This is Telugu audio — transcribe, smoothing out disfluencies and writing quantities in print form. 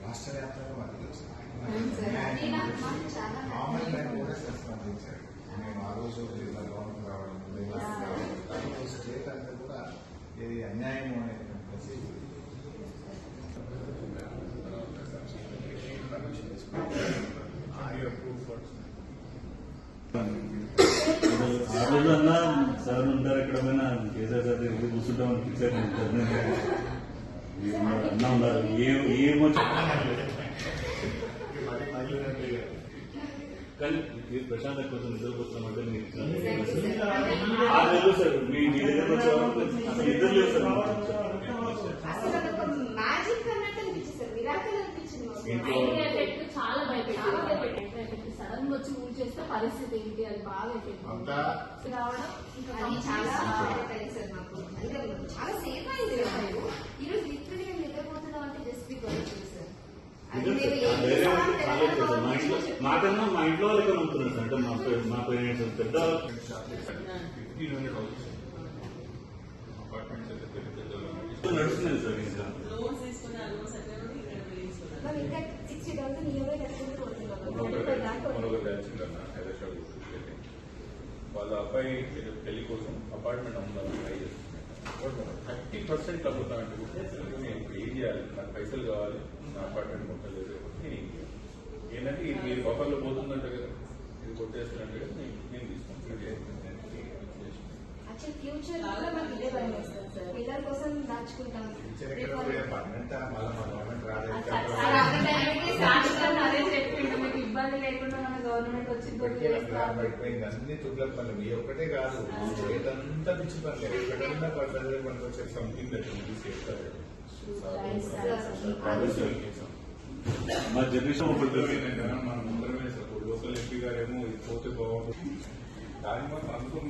రాష్ట్ర వ్యాప్తంగా మద్దతు మామూలు టైం కూడా స్పందించారు. మేము ఆ రోజు జిల్లా గవర్నమెంట్ రావడం స్టేట్ అంతా కూడా ఇది అన్యాయం అనేటువంటి ఆ రోజు అన్నా సార్ ఉంటారు ఎక్కడ పోయినా కేసీఆర్ సార్ దగ్గర కూర్చుంటాం అనిపించారు అన్నా ఉన్నారు ఏమో కానీ ప్రశాంత్ కోసం నిద్రకు వస్తామంటే మీరు సార్ మీ దగ్గరకు వచ్చేవాళ్ళు అసలు ఇద్దరు లేవు సార్ చాలా భయపెట్టి సడన్ గా వచ్చి మూవ్ చేస్తే పరిస్థితి ఏంటి అది బాగా రావడం చాలా సేఫ్ అయింది ఈరోజు లిటరలీ మేము నిద్రపోతున్నాం అంటే జస్ట్ బికాస్ మాకన్నా మా ఇంట్లో వాళ్ళకి నమ్ముతున్నారు సార్. అంటే మా పేరెంట్స్ పెద్ద నడుస్తున్నది సార్. ఇంకా ఇంకా 60,000 ఇయర్ వాళ్ళ అబ్బాయి పెళ్లి కోసం అపార్ట్మెంట్ అమ్ముదామని ట్రై చేస్తున్నాను. 30% తగ్గుతామంటే నేను ఏం చేయాలి, నాకు పైసలు కావాలి, నా అపార్ట్మెంట్ మొత్తం లేదు. నేను ఏం చేయాలి ఏంటంటే ఇది మీరు బఫర్లో పోతుందంటే కదా, ఇది కొట్టేస్తున్నట్టు కదా నేను తీసుకుంటాను. ఫ్యూచర్ పిల్లల కోసం దాచుకుంటాం. అదే చెప్పిండు మీకు ఇబ్బంది లేకుండా మన గవర్నమెంట్ వచ్చింది అన్ని తుగ్ల పనులు ఈ ఒక్కటే కాదు, ఏదంతా పిచ్చి పనులు ఎక్కడైనా పడుతుంది మనకు వచ్చే సంథింగ్ చేస్తారు. మా జనరేషన్ మనం ముందరమే లోకల్ ఎంపీ గారేమో ఇది పోతే బాగుంటుంది. దాని మాత్రం అనుకుని